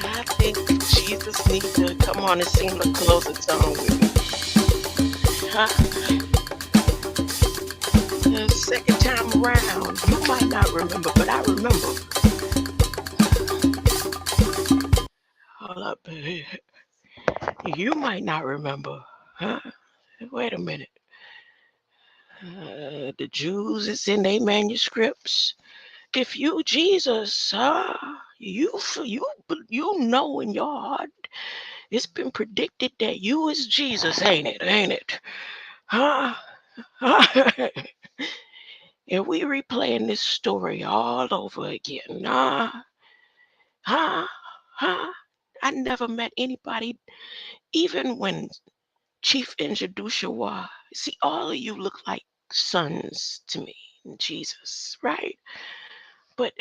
I think Jesus needs to come on and sing the closing song with me. Huh? The second time around, you might not remember, but I remember. Hold up. You might not remember. Huh? Wait a minute. The Jews, it's in their manuscripts. If you Jesus, you know in your heart, it's been predicted that you is Jesus, ain't it? Ain't it? Huh? And we replaying this story all over again. Huh? I never met anybody, even when Chief introduced you. See, all of you look like sons to me, Jesus, right? But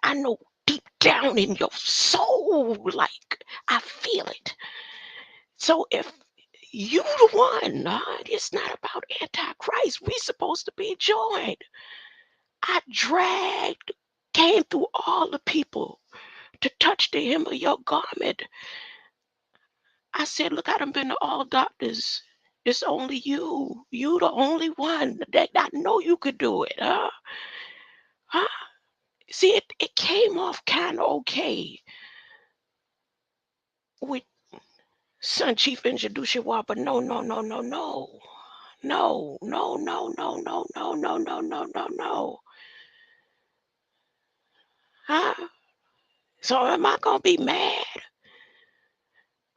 I know deep down in your soul, like I feel it. So if you the one, it's not about Antichrist. We supposed to be joined. I came through all the people to touch the hem of your garment. I said, look, I done been to all doctors. It's only you. You the only one that I know you could do it. Huh? See, it came off kind of okay with Son Chief introduce you, but no. No, no, no, no. No, no, no, no, no, no, no, no, no, no, no. Huh? So am I gonna be mad?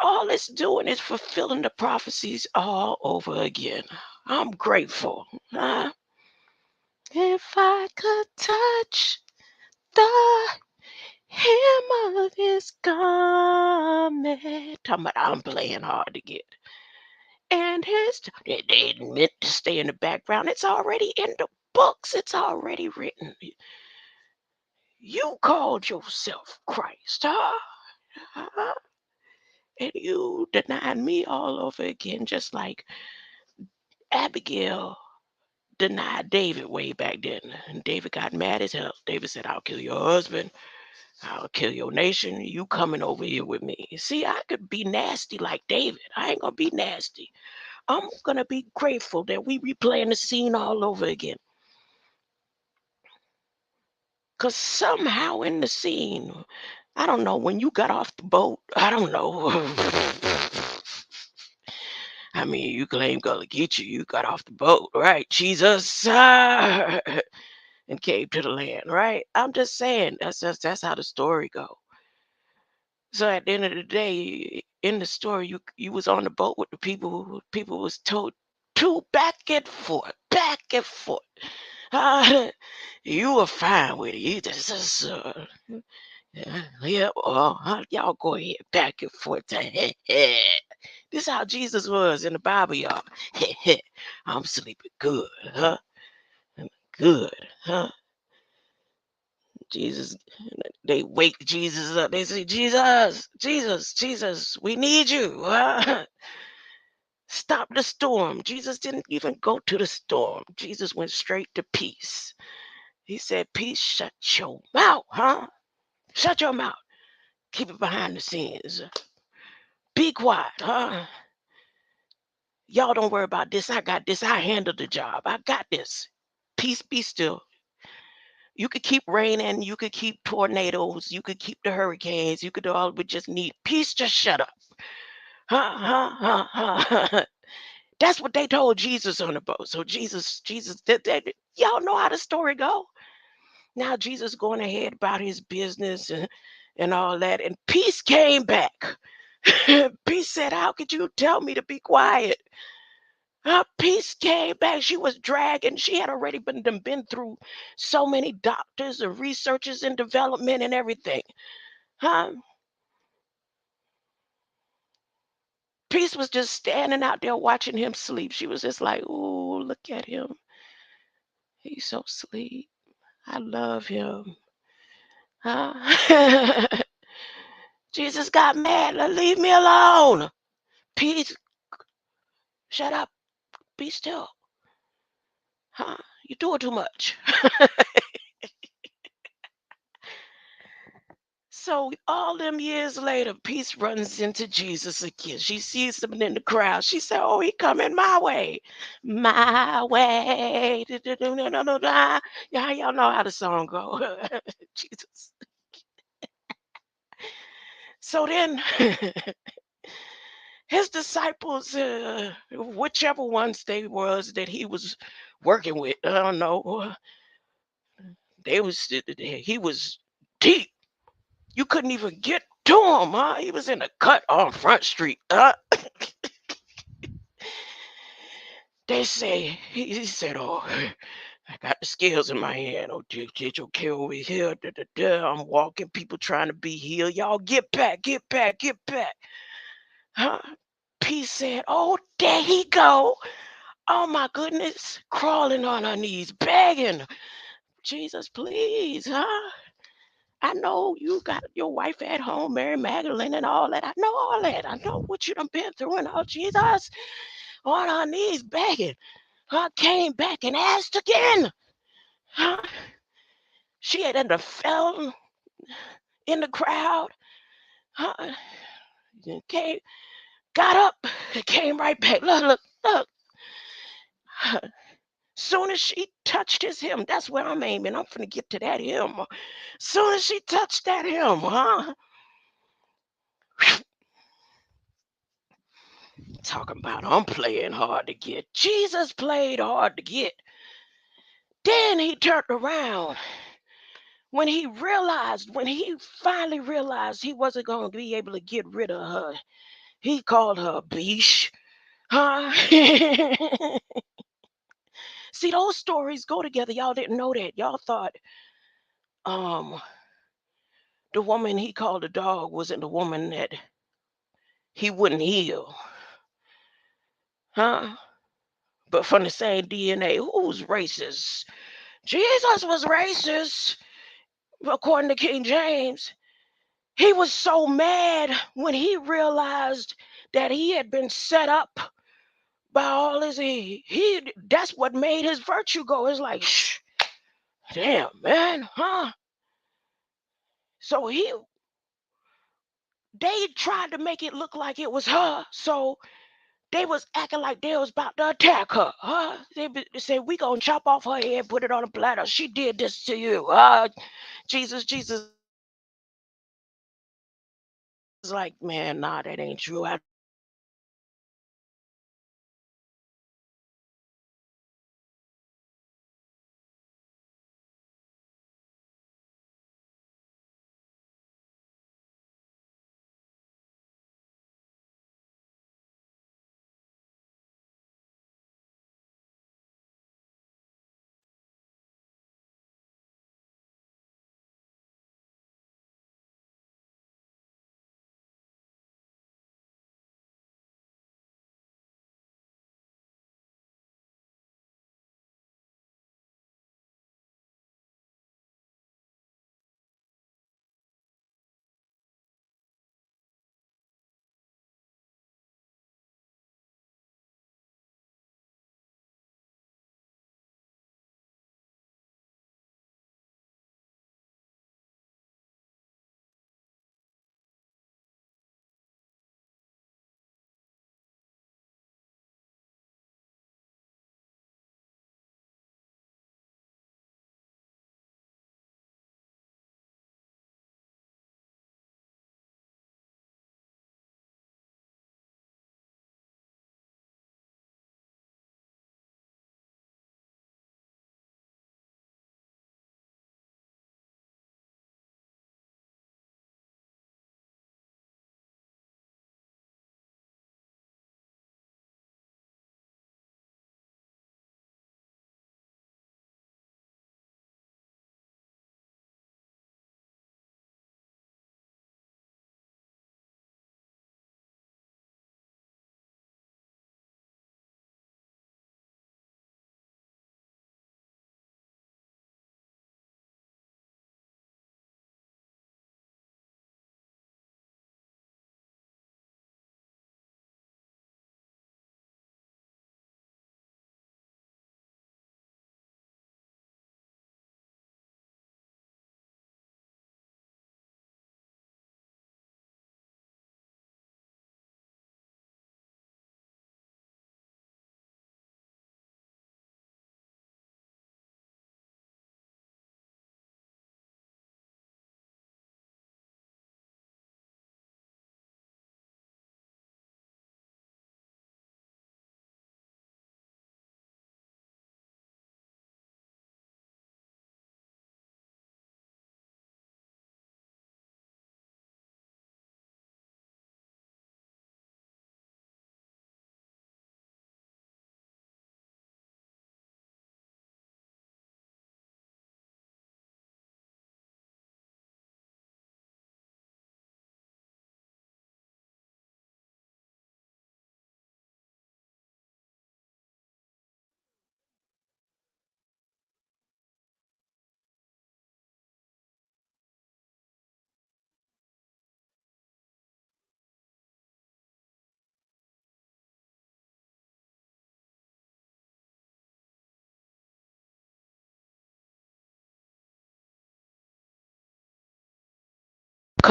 All it's doing is fulfilling the prophecies all over again. I'm grateful. Huh? If I could touch the hem of his garment. Talking about I'm playing hard to get. And they meant to stay in the background. It's already in the books. It's already written. You called yourself Christ, huh? And you denied me all over again, just like Abigail denied David way back then. And David got mad as hell. David said, I'll kill your husband. I'll kill your nation. You coming over here with me. See, I could be nasty like David. I ain't gonna be nasty. I'm gonna be grateful that we replaying the scene all over again. Cause somehow in the scene, I don't know, when you got off the boat, I don't know. I mean, you claim gonna get you. You got off the boat, right? Jesus, and came to the land, right? I'm just saying that's how the story go. So at the end of the day, in the story, you was on the boat with the people. People was told to back and forth, back and forth. You were fine with it. You just, yeah. Well, y'all go ahead, back and forth. This is how Jesus was in the Bible, y'all. I'm sleeping good, huh? Good, huh? Jesus, they wake Jesus up. They say, Jesus, we need you. Stop the storm. Jesus didn't even go to the storm. Jesus went straight to peace. He said, peace, shut your mouth, huh? Shut your mouth. Keep it behind the scenes. Be quiet, huh? Y'all don't worry about this. I got this. I handle the job. I got this. Peace, be still. You could keep raining, you could keep tornadoes, you could keep the hurricanes, you could do all, we just need peace, just shut up. That's what they told Jesus on the boat. So Jesus, y'all know how the story go. Now Jesus going ahead about his business and all that, and peace came back. Peace said, "How could you tell me to be quiet?" Her peace came back. She was dragging. She had already been through so many doctors and researchers and development and everything. Huh? Peace was just standing out there watching him sleep. She was just like, "Ooh, look at him. He's so sleep. I love him." Huh? Jesus got mad. Leave me alone. Peace, shut up. Be still. Huh? You're doing too much. So all them years later, Peace runs into Jesus again. She sees him in the crowd. She said, "Oh, he coming my way, my way." Yeah, y'all know how the song go. Jesus. So then, his disciples, whichever ones they was that he was working with, I don't know. They was he was deep. You couldn't even get to him, huh? He was in a cut on Front Street. They say he said, "Oh, I got the scales in my hand. Oh, get your care over here. Da, da, da. I'm walking. People trying to be healed. Y'all get back, get back, get back." Huh? P said, "Oh, there he go. Oh my goodness, crawling on her knees, begging, Jesus, please, huh? I know you got your wife at home, Mary Magdalene, and all that. I know all that. I know what you done been through and all. Jesus, on her knees begging." Came back and asked again. Huh? She had ended up fell in the crowd. Huh? Came, got up, came right back. Look, look, look. Soon as she touched his hem, that's where I'm aiming. I'm finna get to that hem. Soon as she touched that hem, huh? Talking about I'm playing hard to get. Jesus played hard to get. Then he turned around when he finally realized he wasn't going to be able to get rid of her. He called her a beast. Huh? See, those stories go together. Y'all didn't know that. Y'all thought um the woman he called a dog wasn't the woman that he wouldn't heal. Huh? But from the same DNA, who's racist? Jesus was racist, according to King James. He was so mad when he realized that he had been set up by all his he that's what made his virtue go. It's like, shh, damn, man, huh? So they tried to make it look like it was her. So they was acting like they was about to attack her. Huh? They said, "We gonna chop off her head, put it on a platter. She did this to you." Jesus is like, "Man, nah, that ain't true. I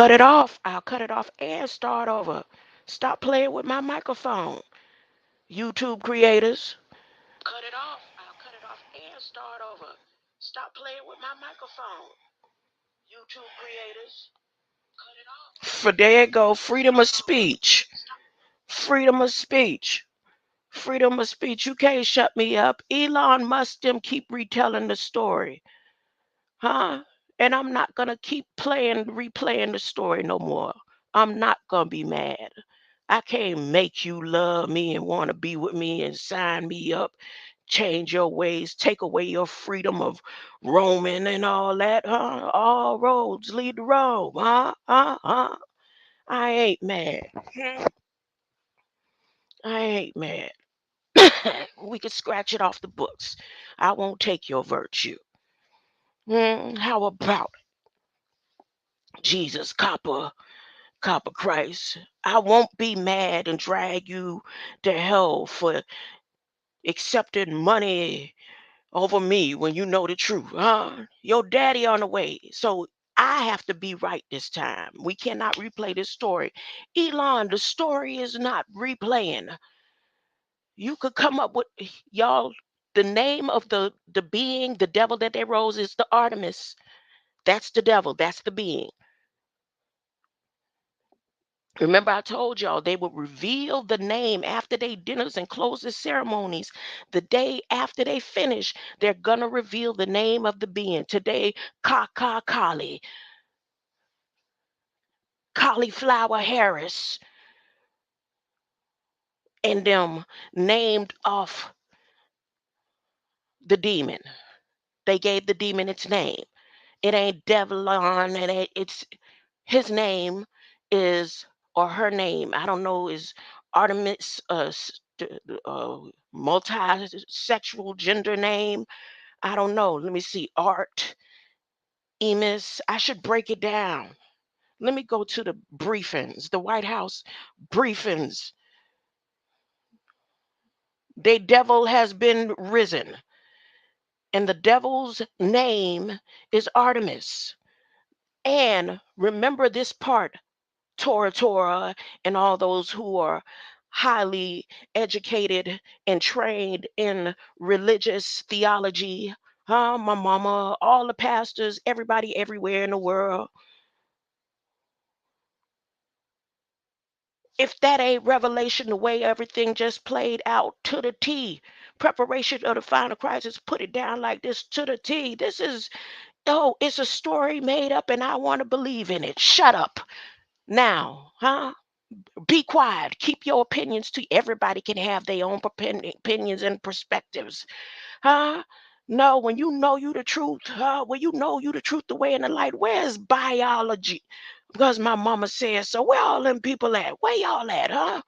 cut it off. I'll cut it off and start over. Stop playing with my microphone. YouTube creators. Cut it off. I'll cut it off and start over. Stop playing with my microphone. YouTube creators. Cut it off. For there you go. Freedom of speech. Freedom of speech. Freedom of speech. You can't shut me up. Elon Musk them keep retelling the story. Huh? And I'm not gonna keep replaying the story no more. I'm not gonna be mad. I can't make you love me and want to be with me and sign me up, change your ways, take away your freedom of roaming and all that, huh? All roads lead to Rome, huh? Huh? I ain't mad. I ain't mad. We could scratch it off the books. I won't take your virtue. How about Jesus, Copper Christ? I won't be mad and drag you to hell for accepting money over me when you know the truth. Huh? Your daddy on the way. So I have to be right this time. We cannot replay this story. Elon, the story is not replaying. You could come up with y'all. The name of the being, the devil that they rose is the Artemis. That's the devil. That's the being. Remember, I told y'all they would reveal the name after they dinners and closes ceremonies. The day after they finish, they're gonna reveal the name of the being. Today, Kali, Cauliflower Harris, and them named off the demon. They gave the demon its name. It ain't Devlon, it's his name is, or her name, I don't know, is Artemis, multi-sexual gender name. I don't know. Let me see. Art, Emis. I should break it down. Let me go to the briefings, the White House briefings. The devil has been risen, and the devil's name is Artemis. And remember this part, Torah, and all those who are highly educated and trained in religious theology. Huh? My mama, all the pastors, everybody everywhere in the world. If that ain't revelation, the way everything just played out to the T, preparation of the final crisis, put it down like this to the T. This is, oh, it's a story made up and I want to believe in it. Shut up now, huh? Be quiet. Keep your opinions to everybody can have their own opinions and perspectives. Huh? No, when you know you the truth, when you know you the truth, the way and the light, where's biology? Because my mama says so. Where all them people at? Where y'all at, huh?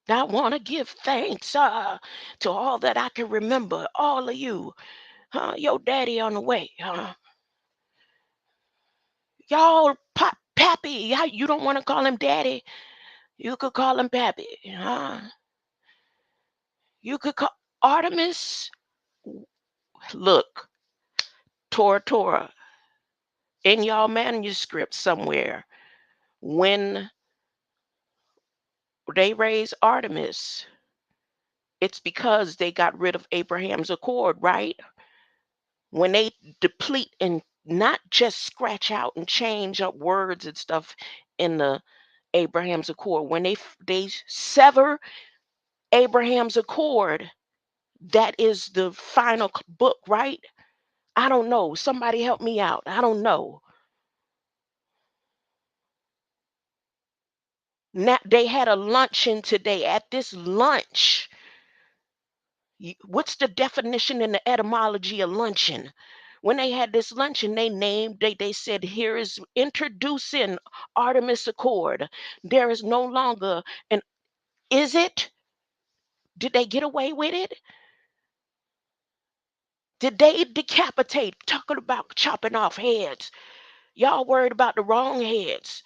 I want to give thanks to all that I can remember, all of you. Huh? Your daddy on the way, huh? Y'all, Pappy, you don't want to call him daddy? You could call him Pappy, huh? You could call Artemis. Look, Torah, in y'all manuscript somewhere, when they raised Artemis, it's because they got rid of Abraham's Accord, right? When they deplete and not just scratch out and change up words and stuff in the Abraham's Accord, when they sever Abraham's Accord, that is the final book, right? I don't know. Somebody help me out. I don't know. Now, they had a luncheon today. At this lunch, what's the definition in the etymology of luncheon? When they had this luncheon, they said, here is introducing Artemis Accord. There is no longer an, is it? Did they get away with it? Did they decapitate? Talking about chopping off heads. Y'all worried about the wrong heads.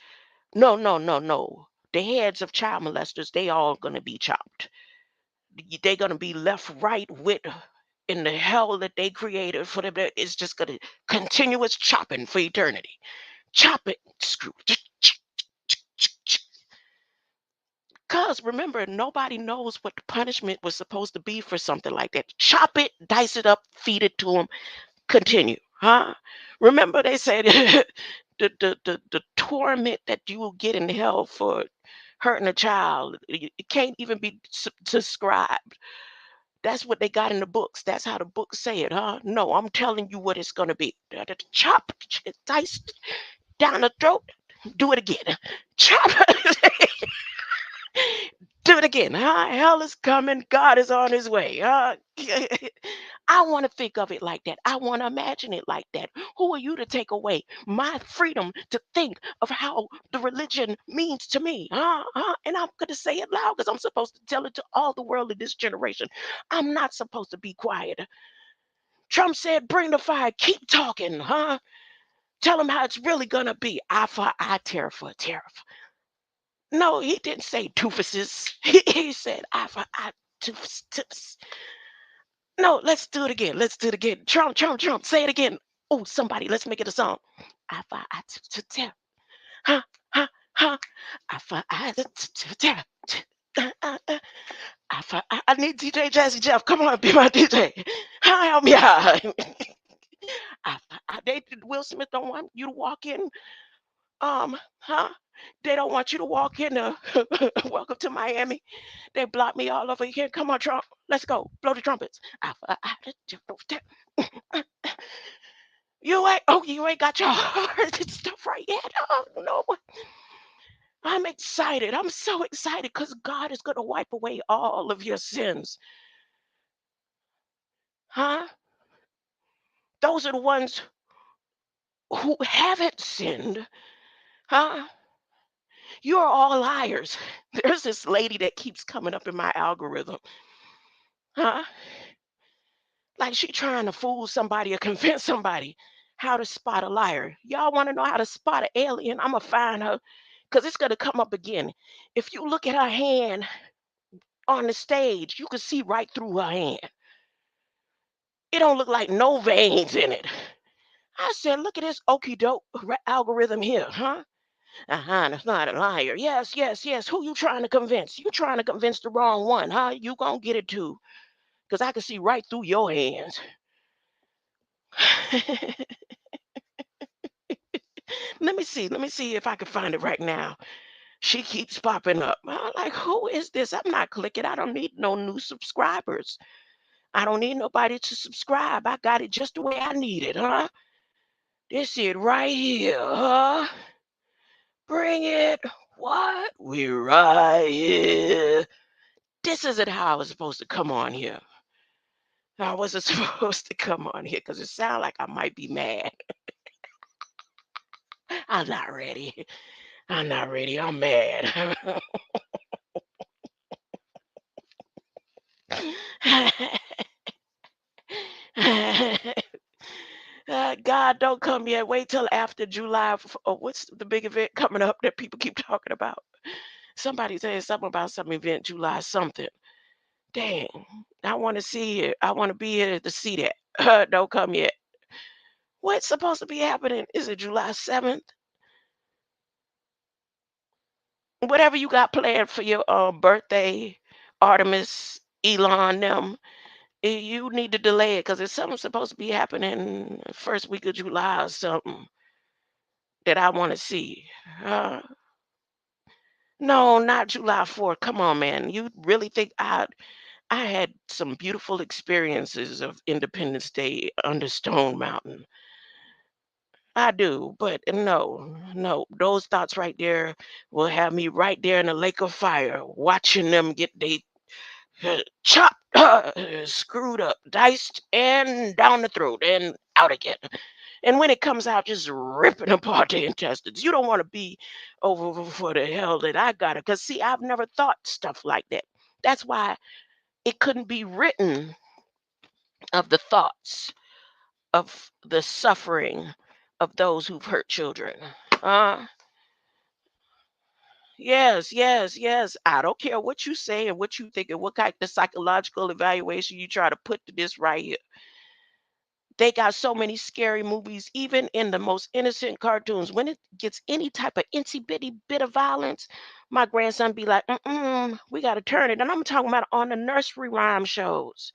No, no, no, no. The heads of child molesters, they all gonna be chopped. They're gonna be left right with in the hell that they created for them, it's just gonna continuous chopping for eternity. Chop it, screw. Because remember, nobody knows what the punishment was supposed to be for something like that. Chop it, dice it up, feed it to them, continue. Huh? Remember, they said the torment that you will get in hell for hurting a child, it can't even be described. That's what they got in the books. That's how the books say it, huh? No, I'm telling you what it's gonna be. Chop, dice down the throat. Do it again. Chop. Do it again. Huh? Hell is coming. God is on his way. I want to think of it like that. I want to imagine it like that. Who are you to take away my freedom to think of how the religion means to me? And I'm going to say it loud because I'm supposed to tell it to all the world of this generation. I'm not supposed to be quiet. Trump said, bring the fire. Keep talking. Tell them how it's really going to be. Eye for eye, tear for tear. No, he didn't say doofuses. He said eye for eye, doofus. No, let's do it again. Let's do it again. Trump, Trump, Trump. Say it again. Oh, somebody, let's make it a song. Eye for eye, tear. Huh, huh, huh. Eye for eye, tear. Eye for eye. I need DJ Jazzy Jeff. Come on, be my DJ. Help me out. Eye for eye. Will Smith don't want you to walk in. Huh? They don't want you to walk in. Welcome to Miami. They blocked me all over here. Come on, Trump. Let's go. Blow the trumpets. You ain't got your stuff right yet. Oh no. I'm excited. I'm so excited because God is gonna wipe away all of your sins. Huh? Those are the ones who haven't sinned. Huh? You're all liars. There's this lady that keeps coming up in my algorithm. Huh? Like she trying to fool somebody or convince somebody how to spot a liar. Y'all want to know how to spot an alien? I'm gonna find her because it's gonna come up again. If you look at her hand on the stage, you can see right through her hand. It don't look like no veins in it. I said, look at this okey doke algorithm here, huh? That's not a liar. Yes, yes, yes. Who you trying to convince? You trying to convince the wrong one, huh? You gonna get it too, because I can see right through your hands. Let me see if I can find it right now. She keeps popping up. I'm like, who is this? I'm not clicking. I don't need no new subscribers. I don't need nobody to subscribe. I got it just the way I need it, huh? This it right here, huh? Bring it. What? We're right here. This isn't how I was supposed to come on here. I wasn't supposed to come on here because it sounds like I might be mad. I'm not ready. I'm not ready. I'm mad. God, don't come yet. Wait till after July. What's the big event coming up that people keep talking about? Somebody saying something about some event, July something. Dang, I want to see it. I want to be here to see that. Don't come yet. What's supposed to be happening? Is it July 7th? Whatever you got planned for your birthday, Artemis, Elon, them. You need to delay it because there's something supposed to be happening first week of July or something that I want to see. Uh, no, not July 4th. Come on, man. You really think I had some beautiful experiences of Independence Day under Stone Mountain. I do, but no, no, those thoughts right there will have me right there in a lake of fire, watching them get they chopped, screwed up, diced, and down the throat and out again. And when it comes out, just ripping apart the intestines. You don't want to be over for the hell that I got it. Because, see, I've never thought stuff like that. That's why it couldn't be written of the thoughts of the suffering of those who've hurt children. Uh, Yes, yes, yes. I don't care what you say and what you think and what kind of psychological evaluation you try to put to this right here. They got so many scary movies, even in the most innocent cartoons. When it gets any type of itsy bitty bit of violence, my grandson be like, we got to turn it. And I'm talking about on the nursery rhyme shows,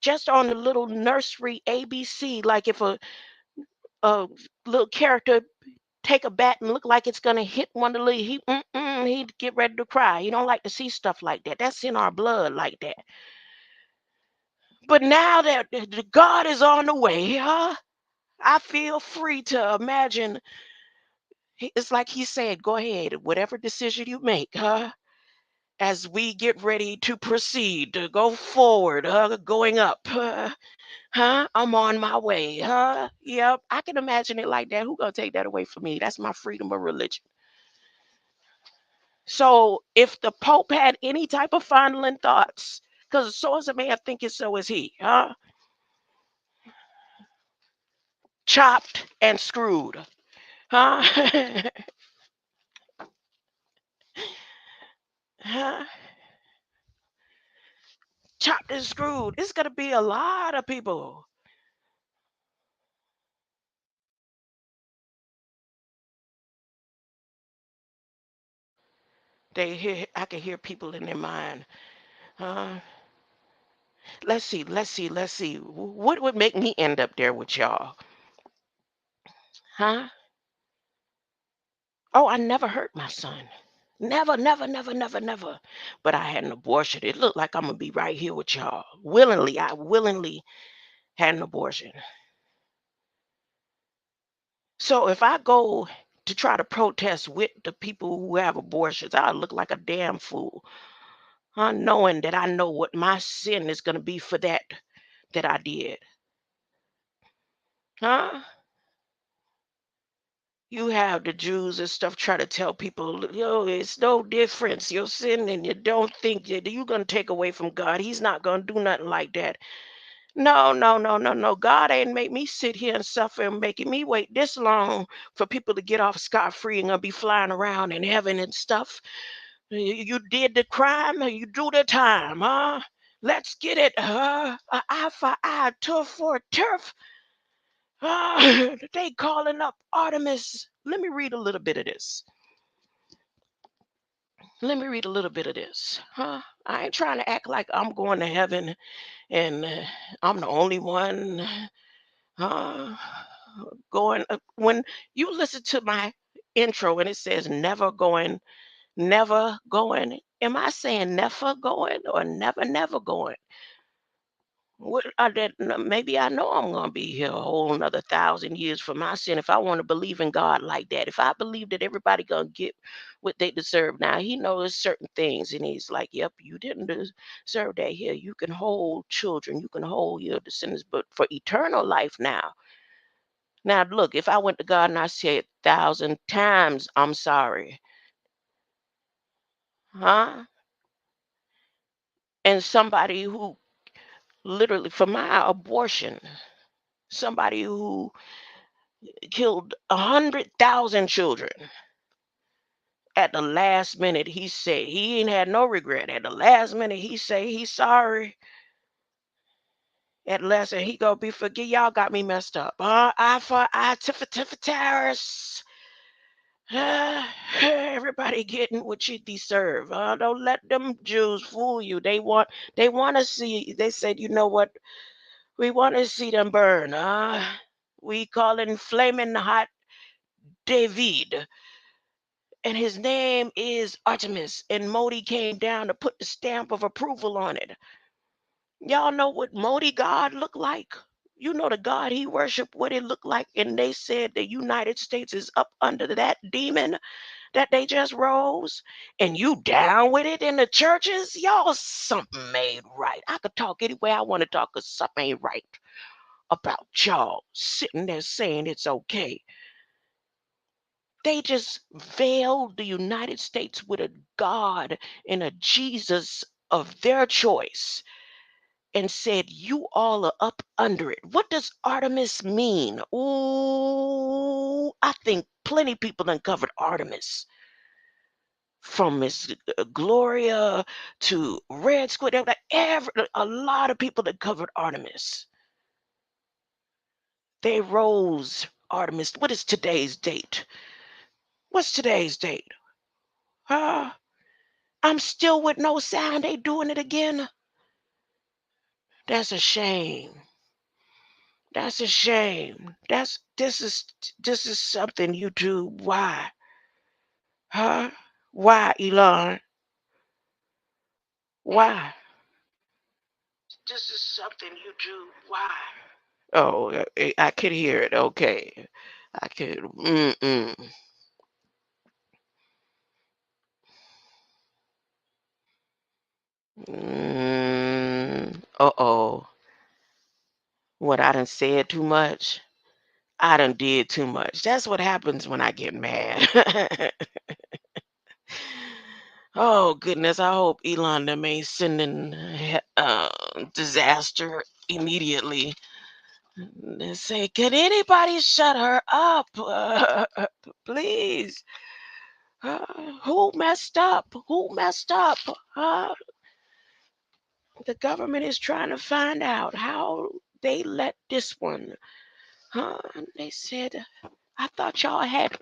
just on the little nursery ABC. Like if a little character take a bat and look like it's gonna hit one of the little, he'd get ready to cry. He don't like to see stuff like that. That's in our blood like that. But now that the God is on the way, huh? I feel free to imagine. It's like he said, go ahead, whatever decision you make, huh? As we get ready to proceed, to go forward, going up, huh? I'm on my way, huh? Yep, I can imagine it like that. Who gonna take that away from me? That's my freedom of religion. So if the Pope had any type of fondling thoughts, because so is a man thinketh, so is he, huh? Chopped and screwed, huh? Huh? Chopped and screwed. It's gonna be a lot of people. They hear. I can hear people in their mind. Uh, let's see. What would make me end up there with y'all? Huh? Oh, I never hurt my son. Never, never, never, never, never. But I had an abortion. It looked like I'm gonna be right here with y'all. Willingly, I willingly had an abortion. So if I go to try to protest with the people who have abortions, I look like a damn fool. Knowing that I know what my sin is gonna be for that I did. Huh? You have the Jews and stuff try to tell people, yo, it's no difference. You're sinning and you don't think that you're going to take away from God. He's not going to do nothing like that. No, no, no, no, no. God ain't make me sit here and suffer and making me wait this long for people to get off scot free and gonna be flying around in heaven and stuff. You did the crime, you do the time, huh? Let's get it, huh? A eye for eye, turf for turf. They calling up Artemis. Let me read a little bit of this. Let me read a little bit of this. Huh? I ain't trying to act like I'm going to heaven and I'm the only one. Huh? Going when you listen to my intro and it says never going. Am I saying never going or never going? What I did, maybe I know I'm gonna be here a whole another 1,000 years for my sin if I want to believe in God like that. If I believe that everybody gonna get what they deserve, now He knows certain things, and He's like, "Yep, you didn't deserve that. Here, you can hold children, you can hold your descendants, but for eternal life now." Now, look, if I went to God and I said 1,000 times, "I'm sorry," huh? And somebody who literally for my abortion, somebody who killed 100,000 children. At the last minute, he said he ain't had no regret. At the last minute, he say he's sorry. At the last minute, he gonna be forget. Y'all got me messed up. Eye for eye, tit for tit for terrorists. Everybody getting what you deserve. Don't let them Jews fool you. They want to see. They said, you know what? We want to see them burn. We calling flaming hot David. And his name is Artemis. And Modi came down to put the stamp of approval on it. Y'all know what Modi God looked like? You know the God he worshiped, what it looked like. And they said the United States is up under that demon that they just rose. And you down with it in the churches? Y'all, something ain't right. I could talk any way I want to talk because something ain't right about y'all sitting there saying it's okay. They just veiled the United States with a God and a Jesus of their choice and said, you all are up under it. What does Artemis mean? Ooh, I think plenty people uncovered Artemis. from Miss Gloria to Red Squid. A lot of people that covered Artemis. They rose Artemis. What is today's date? What's today's date? Huh? I'm still with no sound. They doing it again. That's a shame. That's a shame. This is something YouTube. Why? Huh? Why, Elon? Why? This is something YouTube. Why? Oh, I could hear it. Okay. I could. Uh-oh. What, I done said too much? I done did too much. That's what happens when I get mad. Oh goodness, I hope Elon them ain't sending disaster immediately. They say, can anybody shut her up? Please. Who messed up? Who messed up? The government is trying to find out how they let this one. They said, I thought y'all had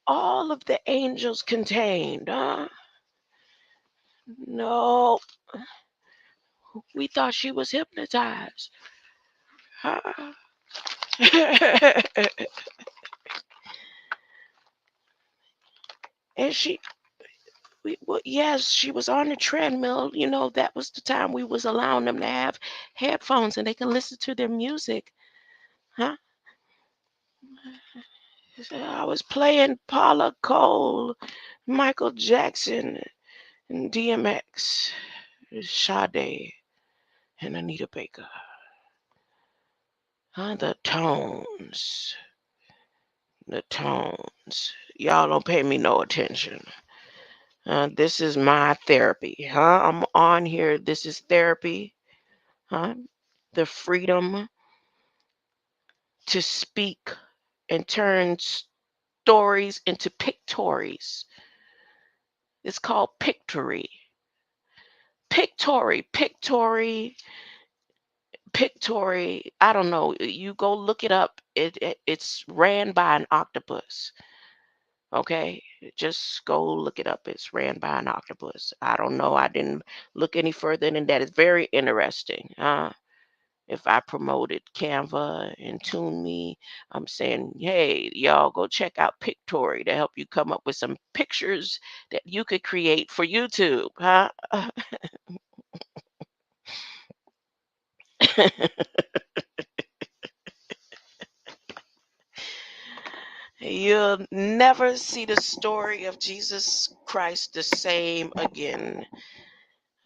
all of the angels contained. No, we thought she was hypnotized. Huh? And yes, she was on the treadmill. That was the time we was allowing them to have headphones and they can listen to their music. Huh? I was playing Paula Cole, Michael Jackson, and DMX, Sade, and Anita Baker. The tones. The tones. Y'all don't pay me no attention. This is my therapy. I'm on here. This is therapy. The freedom to speak and turn stories into pictories. It's called pictory. Pictory. I don't know. You go look it up. It's ran by an octopus. Okay, just go look it up. It's ran by an octopus. I don't know. I didn't look any further than that. It's very interesting. If I promoted Canva and Tune Me, I'm saying, hey, y'all go check out Pictory to help you come up with some pictures that you could create for YouTube. You'll never see the story of Jesus Christ the same again.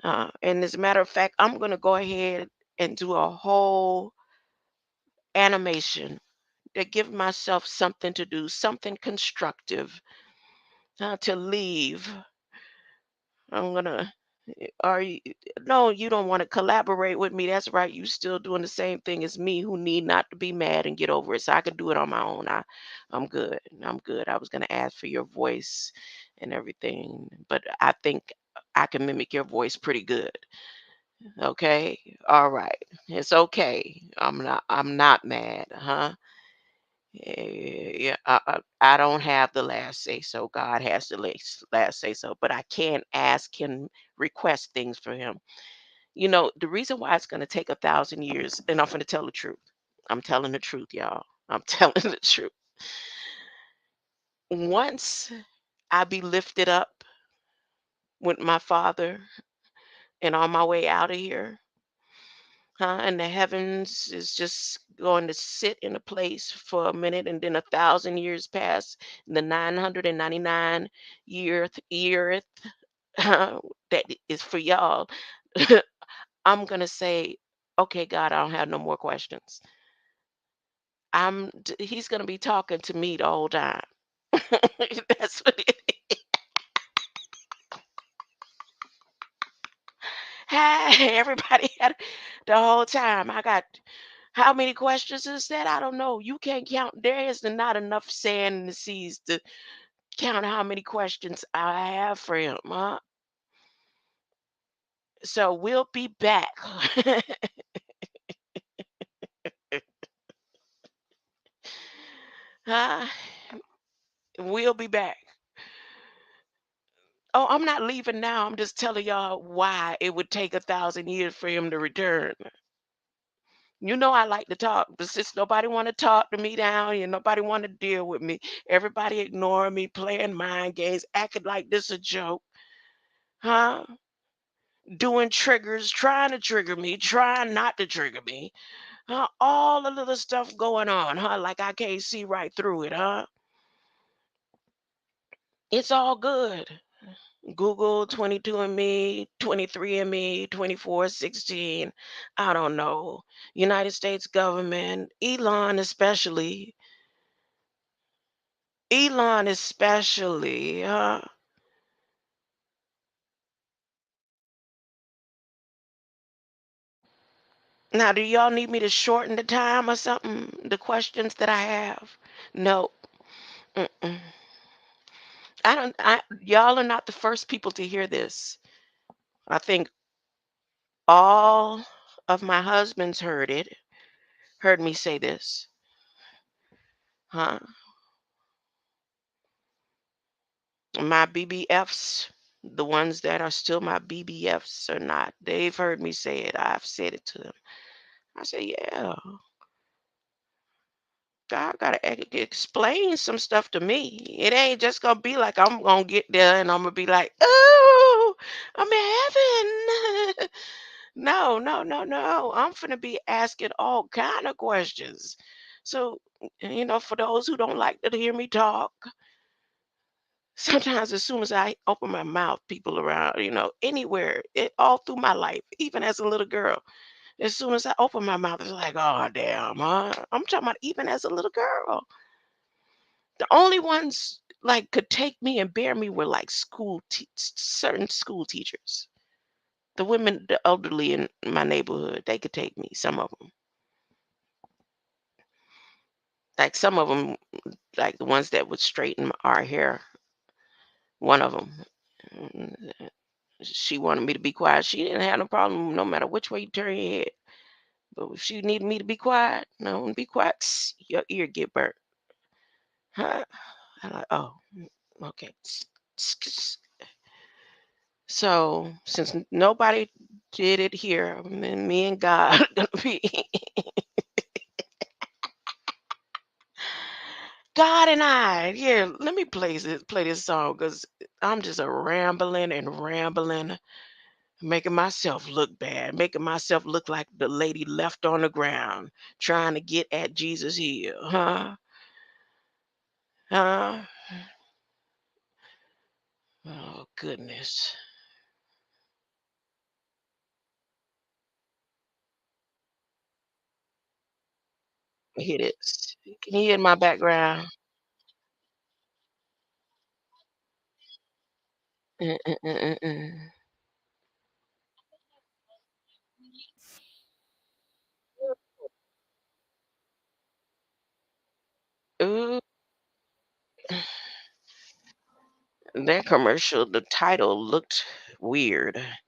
And as a matter of fact, I'm going to go ahead and do a whole animation to give myself something to do, something constructive to leave. I'm going to. Are you? No, you don't want to collaborate with me. That's right. You still doing the same thing as me, who need not to be mad and get over it. So I could do it on my own. I'm good. I'm good. I was gonna ask for your voice and everything, but I think I can mimic your voice pretty good. Okay. All right. It's okay. I'm not mad, huh? Yeah, I don't have the last say so. God has the last say so, but I can ask him, request things for him. The reason why it's going to take 1,000 years, and I'm going to tell the truth. I'm telling the truth, y'all. I'm telling the truth. Once I be lifted up with my Father and on my way out of here, and the heavens is just going to sit in a place for a minute, and then 1,000 years pass, the 999 year that is for y'all. I'm gonna say, okay, God, I don't have no more questions. He's gonna be talking to me the whole time. That's what it is. Hey, everybody had the whole time. I got how many questions is that? I don't know. You can't count. There is not enough sand in the seas to Count how many questions I have for him, huh? So we'll be back. Huh? We'll be back. Oh, I'm not leaving now. I'm just telling y'all why it would take 1,000 years for him to return. You know I like to talk, but since nobody want to talk to me down and nobody want to deal with me, everybody ignoring me, playing mind games, acting like this a joke, huh? Doing triggers, trying to trigger me, trying not to trigger me, huh? All the little stuff going on, huh? Like I can't see right through it, huh? It's all good. Google 22andMe, 23andMe, 2416, I don't know. United States government, Elon especially, now do y'all need me to shorten the time or something? The questions that I have? No. Mm-mm. Y'all are not the first people to hear this. I think all of my husbands heard me say this, huh? My BBFs, the ones that are still my BBFs or not, they've heard me say it. I've said it to them. I say, yeah, God gotta explain some stuff to me. It ain't just gonna be like I'm gonna get there and I'm gonna be like, oh, I'm in heaven. No, no, no, no. I'm finna be asking all kind of questions. So, for those who don't like to hear me talk, sometimes as soon as I open my mouth, people around, anywhere, all through my life, even as a little girl, as soon as I open my mouth, it's like, oh damn, huh? I'm talking about even as a little girl. The only ones like could take me and bear me were like certain school teachers. The women, the elderly in my neighborhood, they could take me. Some of them, like some of them, like the ones that would straighten our hair. One of them, she wanted me to be quiet. She didn't have no problem, no matter which way you turn your head. But if she needed me to be quiet, no, be quiet. Your ear get burnt. Huh? I'm like, oh, okay. So since nobody did it here, then me and God are gonna be God and I. Here, let me play this song because I'm just a rambling and rambling, making myself look bad, making myself look like the lady left on the ground, trying to get at Jesus here, huh? Huh? Oh goodness. Hear this. Can you hear in my background? Mm, mm, mm, mm, mm. Ooh, that commercial, the title looked weird. That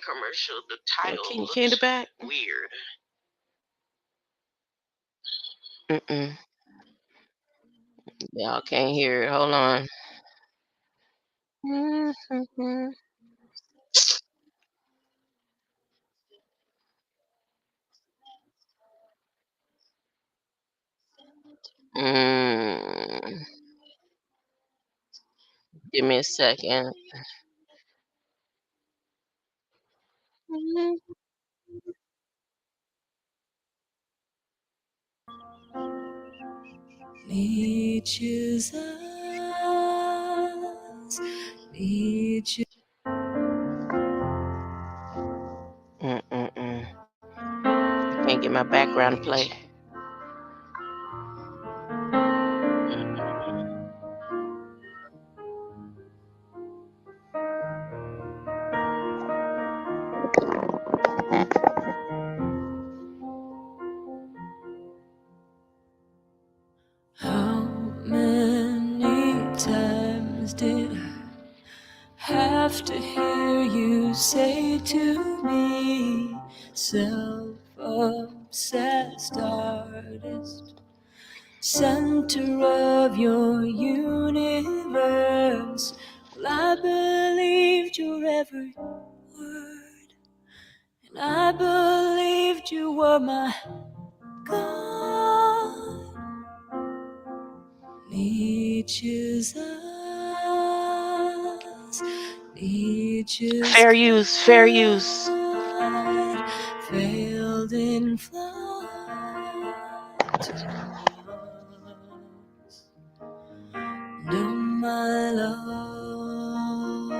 commercial, the title can you hear the back? Weird. Mm-mm. Y'all can't hear it. Hold on. Mhm. Mm, give me a second. Mhm. Nature's eyes, nature. Mm-mm-mm. I can't get my background to play. enough to hear you say to me, self-obsessed artist, center of your universe. Well, I believed your every word, and I believed you were my God. Nietzsche's eyes, Nietzsche's Fair use, fair use. pride failed in flight to us. No, my love,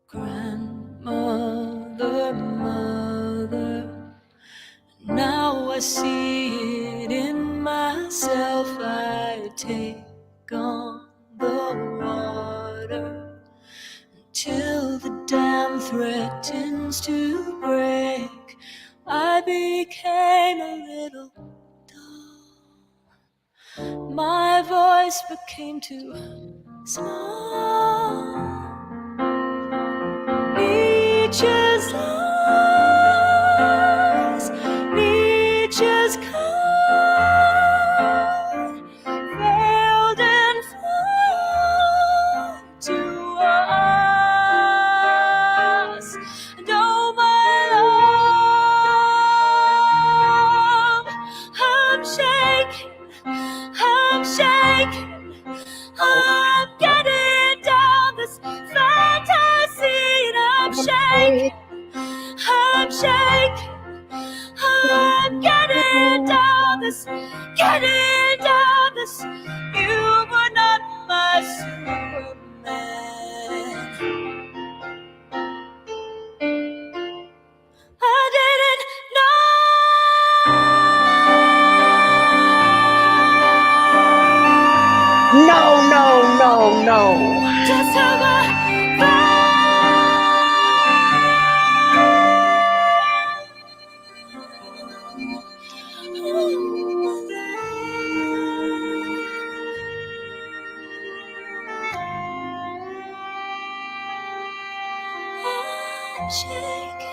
grandmother, mother, now I see it in myself. I take on the water till the dam threatens to break. I became a little dull. My voice became too small. Nietzsche's eyes, Nietzsche's kind, failed and fled to us. And oh, my love, I'm shaking, I'm shaking, I'm getting down this fantasy, and I'm shaking, I'm shaking, I'm getting down this, getting down this. You were not my Superman. I didn't No. just how I I'm shaking.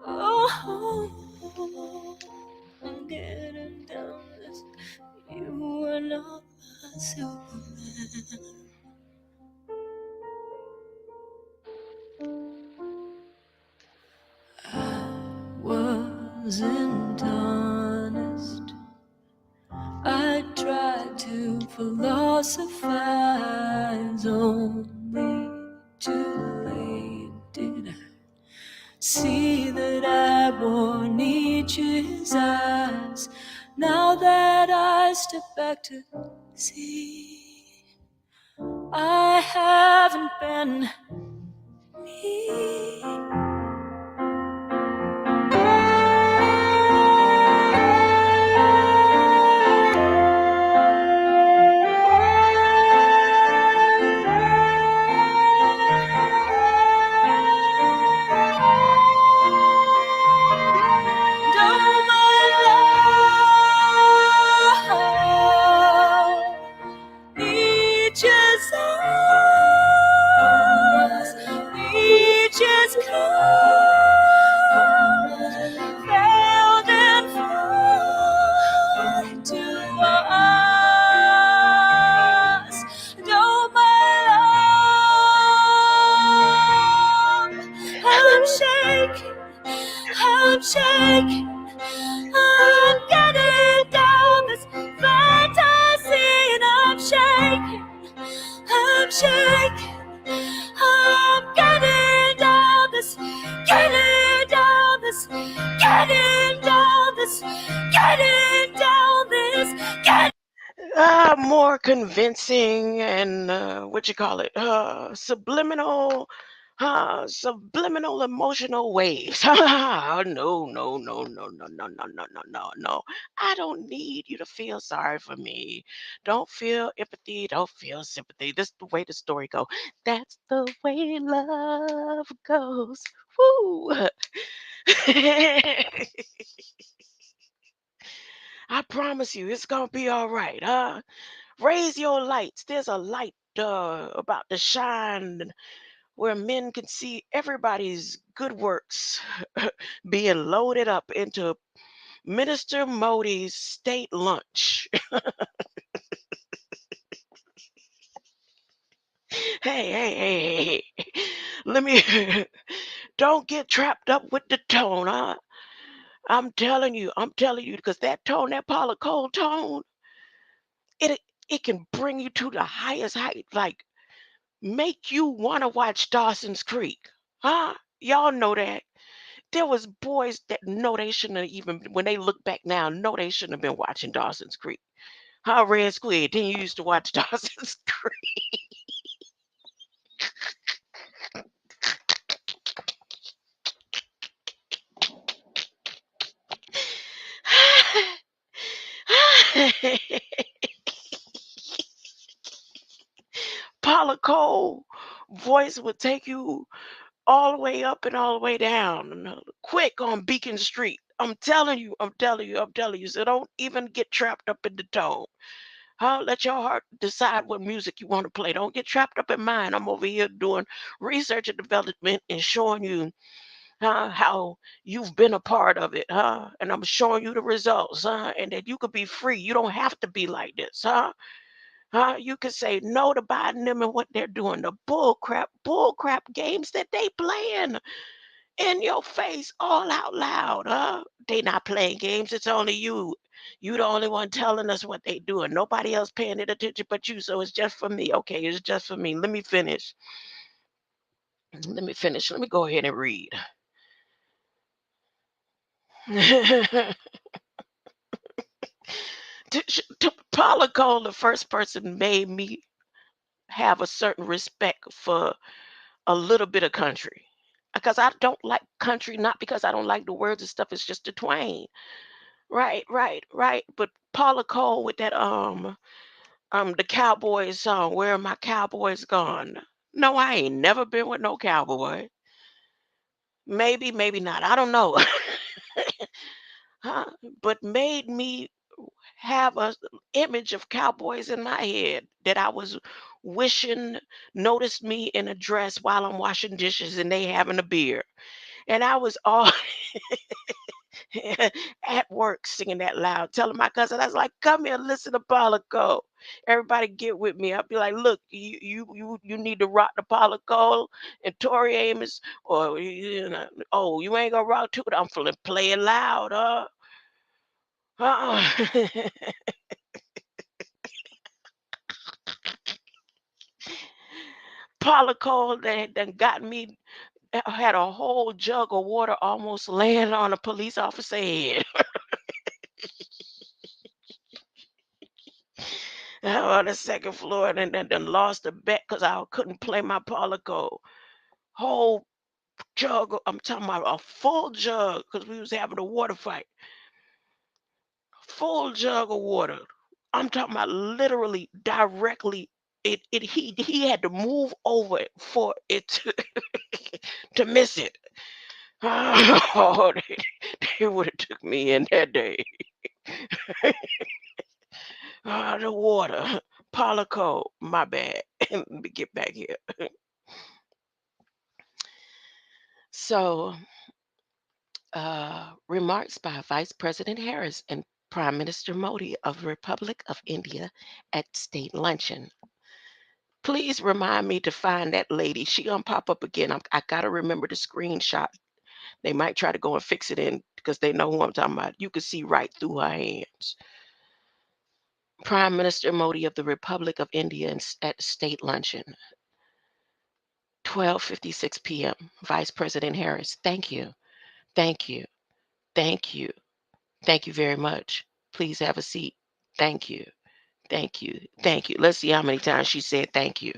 Oh, I'm getting down this. You were not my Superman. I wasn't honest. I tried to philosophize, only too late did I see that I wore Nietzsche's eyes. Now that I step back to see, I haven't been me. Nietzsche's eyes, Nietzsche's cause, failed and fled to us. And oh, my love, I'm shaking, I'm shaking, I'm getting down this fantasy, and I'm shaking, I'm shaking, I'm getting down this, getting down this, getting down this, getting down this, getting. More convincing and subliminal Subliminal emotional waves. No, no, no, no, no, no, no, no, no, no, no. I don't need you to feel sorry for me. Don't feel empathy. Don't feel sympathy. This is the way the story goes. That's the way love goes. Woo! I promise you, it's gonna be all right. Raise your lights. There's a light about to shine where men can see everybody's good works being loaded up into Minister Modi's state lunch. Hey. Let me don't get trapped up with the tone, huh? I'm telling you, because that tone, that Paula Cole tone, it it can bring you to the highest height, like make you want to watch Dawson's Creek. Huh? Y'all know that. There was boys that know they shouldn't have even when they look back now, know they shouldn't have been watching Dawson's Creek. Huh, Red Squid? Then you used to watch Dawson's Creek. Paula Cole voice would take you all the way up and all the way down, quick on Beacon Street. I'm telling you, I'm telling you, I'm telling you. So don't even get trapped up in the tone. Huh? Let your heart decide what music you want to play. Don't get trapped up in mine. I'm over here doing research and development and showing you how you've been a part of it, huh? And I'm showing you the results, huh? And that you could be free. You don't have to be like this, huh? Huh? You could say no to Biden them and what they're doing, the bull crap games that they playing in your face all out loud, huh? They not playing games. It's only you. You the only one telling us what they doing. Nobody else paying it attention but you. So it's just for me. Okay, it's just for me. Let me finish. Let me finish. Let me go ahead and read. Paula Cole, the first person, made me have a certain respect for a little bit of country. Because I don't like country, not because I don't like the words and stuff. It's just the twang. Right. But Paula Cole with that the Cowboys song, Where Are My Cowboys Gone? No, I ain't never been with no cowboy. Maybe, maybe not. I don't know. Huh? But made me have a image of cowboys in my head that I was wishing noticed me in a dress while I'm washing dishes and they having a beer. And I was all at work singing that loud, telling my cousin, I was like, come here, listen to Paula Cole. Everybody get with me. I'll be like, look, you need to rock the Paula Cole and Tori Amos, or oh, you ain't gonna rock to it. I'm feeling play it loud, huh? Uh-uh. Paula Cole that done got me had a whole jug of water almost laying on a police officer head. On the second floor, and then lost the bet because I couldn't play my Paula Cole. Whole jug, I'm talking about a full jug because we was having a water fight. Full jug of water. I'm talking about literally directly. He had to move over it for it to miss it. Oh, they would have took me in that day. The water. Paula Cole, my bad. Let me get back here. So, remarks by Vice President Harris and Prime Minister Modi of the Republic of India at state luncheon. Please remind me to find that lady. She gonna pop up again. I gotta remember the screenshot. They might try to go and fix it in because they know who I'm talking about. You can see right through her hands. Prime Minister Modi of the Republic of India at state luncheon, 12:56 p.m. Vice President Harris, thank you, thank you, thank you, thank you very much. Please have a seat. Thank you, thank you, thank you. Let's see how many times she said thank you.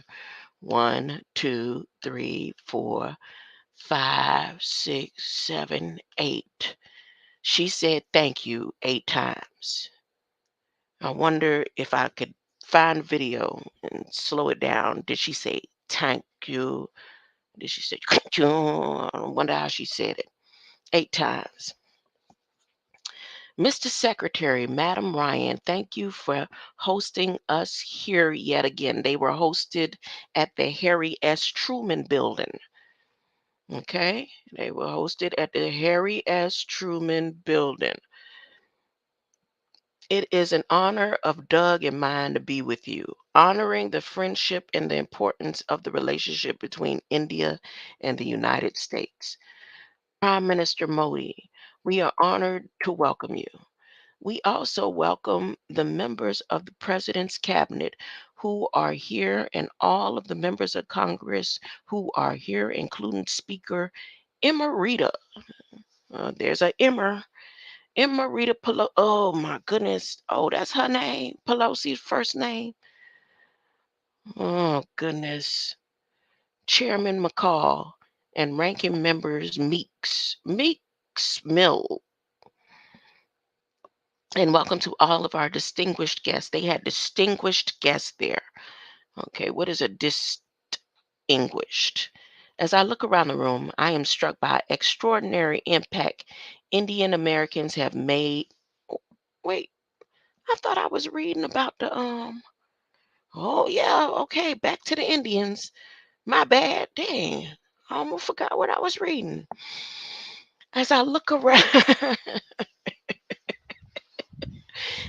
1, 2, 3, 4, 5, 6, 7, 8. She said thank you 8 times. I wonder if I could find video and slow it down. Did she say thank you? Did she say thank you? I wonder how she said it. 8 times. Mr. Secretary, Madam Ryan, thank you for hosting us here yet again. They were hosted at the Harry S. Truman Building. Okay? They were hosted at the Harry S. Truman Building. It is an honor of Doug and mine to be with you, honoring the friendship and the importance of the relationship between India and the United States. Prime Minister Modi, we are honored to welcome you. We also welcome the members of the President's Cabinet who are here and all of the members of Congress who are here, including Speaker Emerita. There's a Emerita Pelosi. Oh my goodness. Oh, that's her name. Pelosi's first name. Oh goodness. Chairman McCall and ranking members Meeks Mill. And welcome to all of our distinguished guests. They had distinguished guests there. Okay, what is a distinguished? As I look around the room, I am struck by extraordinary impact Indian Americans have made. Oh, wait, I thought I was reading about the Oh yeah, okay, back to the Indians. My bad. Dang. I almost forgot what I was reading. As I look around,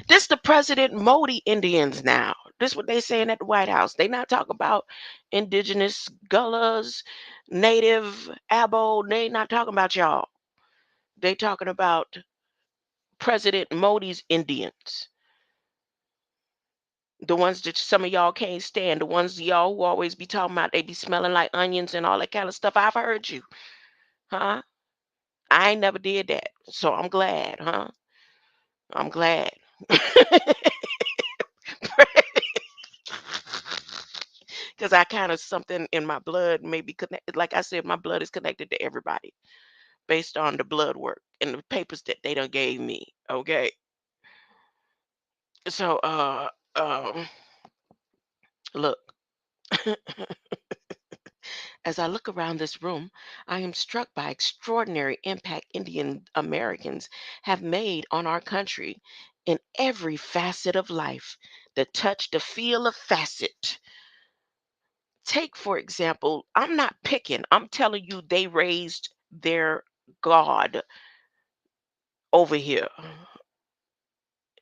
this the President Modi Indians now. This what they saying at the White House. They not talking about indigenous Gullas, native Abo. They not talking about y'all. They talking about President Modi's Indians. The ones that some of y'all can't stand. The ones y'all who always be talking about they be smelling like onions and all that kind of stuff. I've heard you. Huh? I ain't never did that. So I'm glad, huh? I'm glad. Because I kind of something in my blood maybe connected. Like I said, my blood is connected to everybody based on the blood work and the papers that they done gave me. Okay. So look, as I look around this room, I am struck by extraordinary impact Indian Americans have made on our country in every facet of life. The touch, the feel of facet. Take, for example, I'm not picking, I'm telling you, they raised their God over here.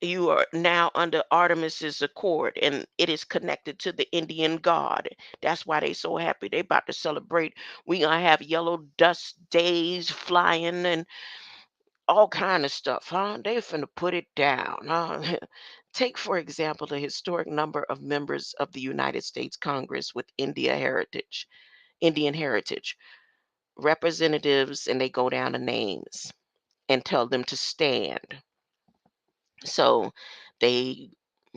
You are now under Artemis's accord, and it is connected to the Indian god. That's why they so happy. They about to celebrate. We gonna have yellow dust days flying and all kind of stuff, huh? They finna put it down, huh? Take, for example, the historic number of members of the United States Congress with Indian heritage, representatives, and they go down the names and tell them to stand. So they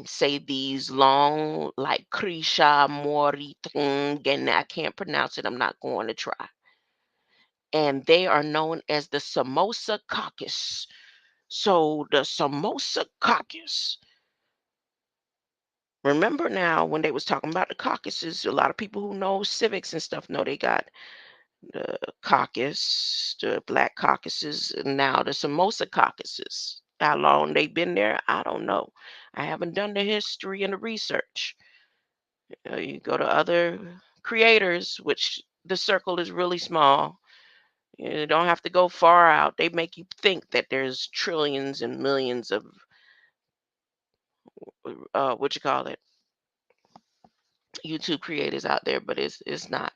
say these long, like Krisha Mori, and I can't pronounce it. I'm not going to try. And they are known as the Samosa Caucus. So the Samosa Caucus. Remember now when they was talking about the caucuses, a lot of people who know civics and stuff know they got the caucus, the black caucuses, and now the Samosa caucuses. How long they've been there, I don't know. I haven't done the history and the research. You go to other creators, which the circle is really small. You don't have to go far out. They make you think that there's trillions and millions of what you call it, YouTube creators out there, but it's not.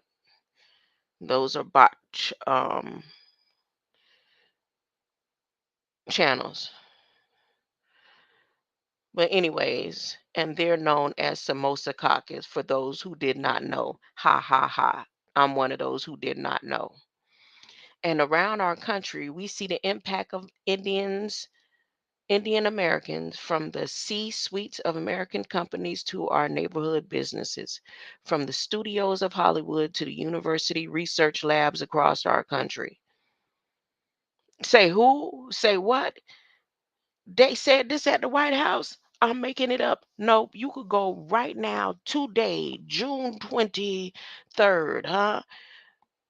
Those are bot channels. But anyways, and they're known as Samosa Caucus for those who did not know. Ha ha ha. I'm one of those who did not know. And around our country, we see the impact of Indians Indian Americans, from the C suites of American companies to our neighborhood businesses, from the studios of Hollywood to the university research labs across our country. Say who? Say what? They said this at the White House. I'm making it up. Nope, you could go right now, today, June 23rd,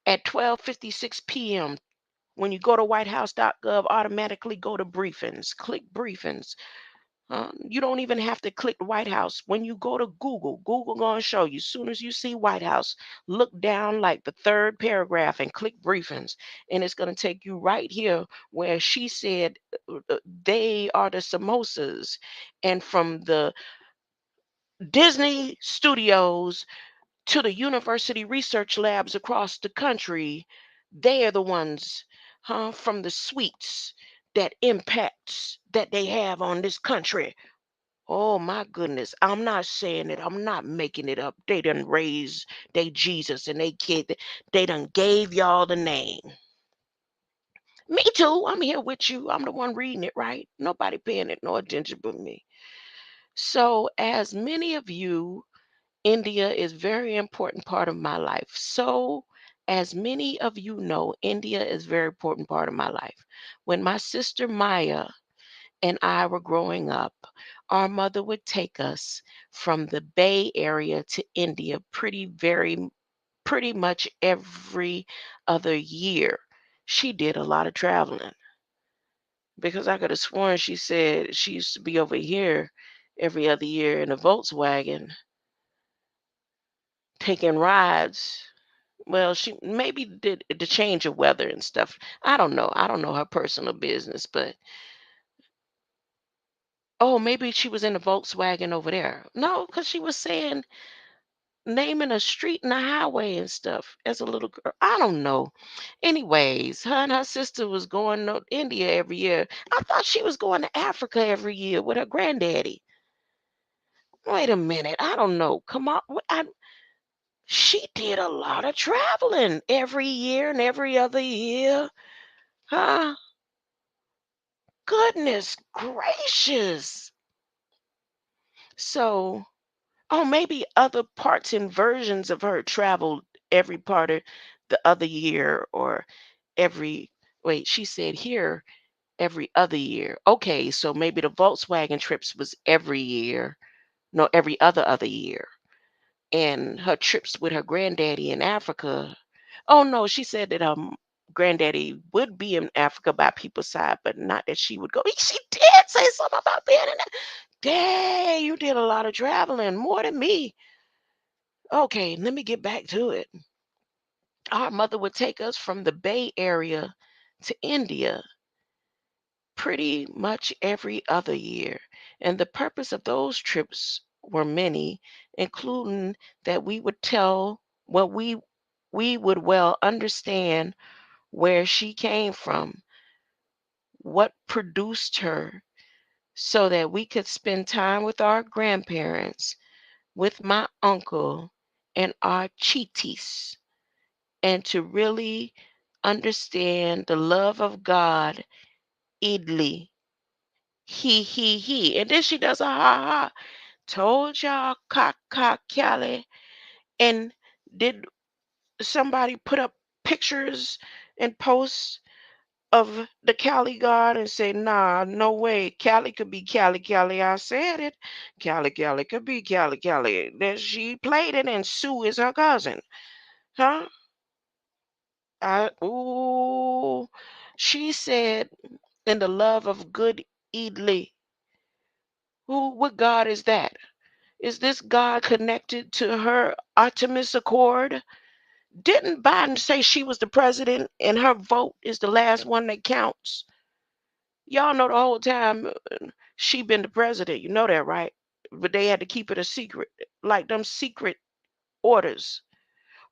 at 12:56 p.m. When you go to whitehouse.gov, automatically go to briefings. Click briefings. You don't even have to click White House. When you go to Google, Google gonna show you. Soon as you see White House, look down like the third paragraph and click briefings, and it's gonna take you right here where she said they are the samosas, and from the Disney studios to the university research labs across the country, they are the ones, from the suites that impacts that they have on this country. Oh my goodness. I'm not saying it. I'm not making it up. They done raised they Jesus and they kid. They done gave y'all the name. Me too. I'm here with you. I'm the one reading it, right? Nobody paying it no attention but me. So, as many of you, India is very important part of my life. So, as many of you know, India is very important part of my life. When my sister Maya and I were growing up, our mother would take us from the Bay Area to India pretty much every other year. She did a lot of traveling because I could have sworn she said she used to be over here every other year in a Volkswagen taking rides. Well, she maybe did the change of weather and stuff. I don't know. I don't know her personal business, but oh, maybe she was in the Volkswagen over there. No, because she was saying naming a street and a highway and stuff as a little girl. I don't know. Anyways, her and her sister was going to India every year. I thought she was going to Africa every year with her granddaddy. Wait a minute. I don't know. Come on. She did a lot of traveling every year and every other year. Huh? Goodness gracious. So, oh, maybe other parts and versions of her traveled every part of the other year or every, wait, she said here every other year. Okay, so maybe the Volkswagen trips was every year. No, every other year. And her trips with her granddaddy in Africa. Oh no, she said that granddaddy would be in Africa by people's side, but not that she would go. She did say something about being in that. Dang, you did a lot of traveling, more than me. Okay, let me get back to it. Our mother would take us from the Bay Area to India pretty much every other year. And the purpose of those trips were many, including that we would tell what we would well understand where she came from, what produced her, so that we could spend time with our grandparents, with my uncle, and our chitis, and to really understand the love of God, idli, he. And then she does a ha ha. Told y'all cock Kelly. And did somebody put up pictures and posts of the Cali God and say, nah, no way. Cali could be Cali Cali. I said it. Cali Cali could be Cali Cali. That she played it and Sue is her cousin. Huh? Ooh. She said, in the love of good Idli. What God is that? Is this God connected to her Artemis Accord? Didn't Biden say she was the president and her vote is the last one that counts? Y'all know the whole time she been the president. You know that, right? But they had to keep it a secret, like them secret orders.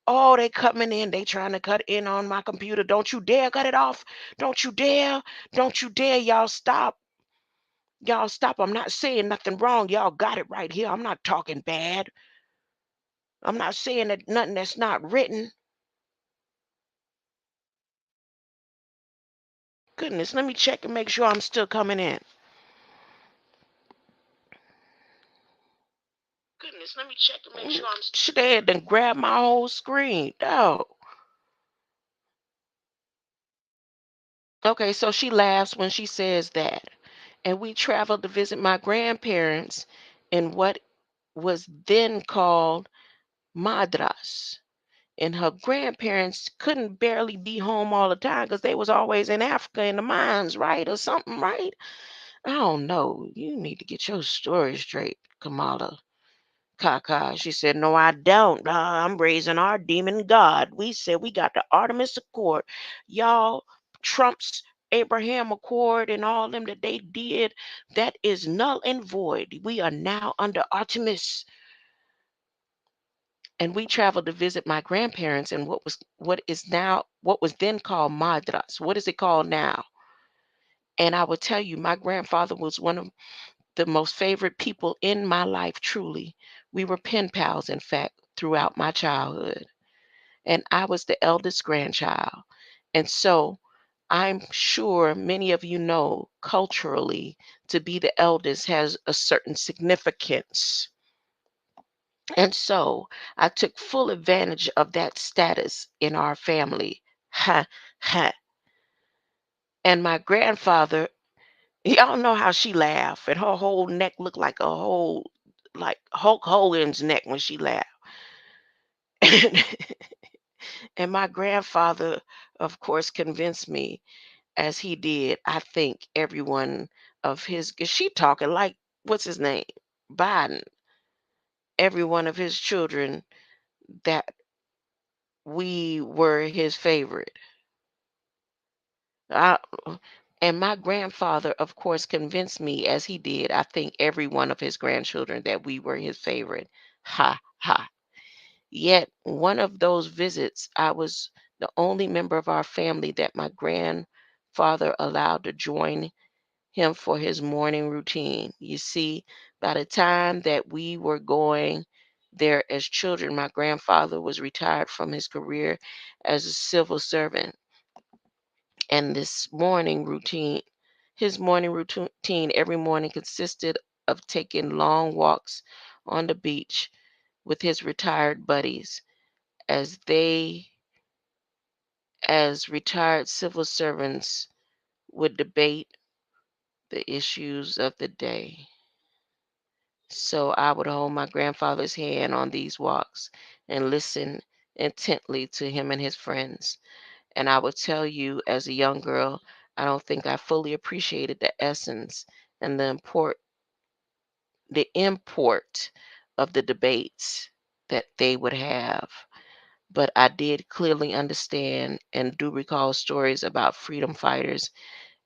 Oh, they coming in. They trying to cut in on my computer. Don't you dare cut it off. Don't you dare. Don't you dare. Y'all stop. Y'all stop. I'm not saying nothing wrong. Y'all got it right here. I'm not talking bad. I'm not saying that nothing that's not written. Goodness, let me check and make sure I'm still coming in. Let me check and make sure I'm. She had done grabbed my whole screen. Dog. Okay, so she laughs when she says that. And we traveled to visit my grandparents in what was then called Madras. And her grandparents couldn't barely be home all the time because they was always in Africa in the mines, right? Or something, right? I don't know. You need to get your story straight, Kamala. Kaka. She said, no, I don't. I'm raising our demon god. We said we got the Artemis Accord. Y'all, Trump's Abraham Accord and all them that they did, that is null and void. We are now under Artemis. And we traveled to visit my grandparents in what was then called Madras. What is it called now? And I would tell you, my grandfather was one of the most favorite people in my life, truly. We were pen pals, in fact, throughout my childhood. And I was the eldest grandchild. And so I'm sure many of you know culturally to be the eldest has a certain significance. And so I took full advantage of that status in our family. Ha, ha. And my grandfather, y'all know how she laughed, and her whole neck looked like a whole, like Hulk Hogan's neck when she laughed. And my grandfather, of course, convinced me, as he did, I think, everyone of his, 'cause she talking like, what's his name? Biden. Every one of his children that we were his favorite. I, and my grandfather, of course, convinced me, as he did, I think, every one of his grandchildren that we were his favorite. Ha, ha. Yet, one of those visits, I was the only member of our family that my grandfather allowed to join him for his morning routine. You see, by the time that we were going there as children, my grandfather was retired from his career as a civil servant. And his morning routine every morning consisted of taking long walks on the beach with his retired buddies as they, as retired civil servants, would debate the issues of the day. So I would hold my grandfather's hand on these walks and listen intently to him and his friends. And I would tell you, as a young girl, I don't think I fully appreciated the essence and the import of the debates that they would have. But I did clearly understand and do recall stories about freedom fighters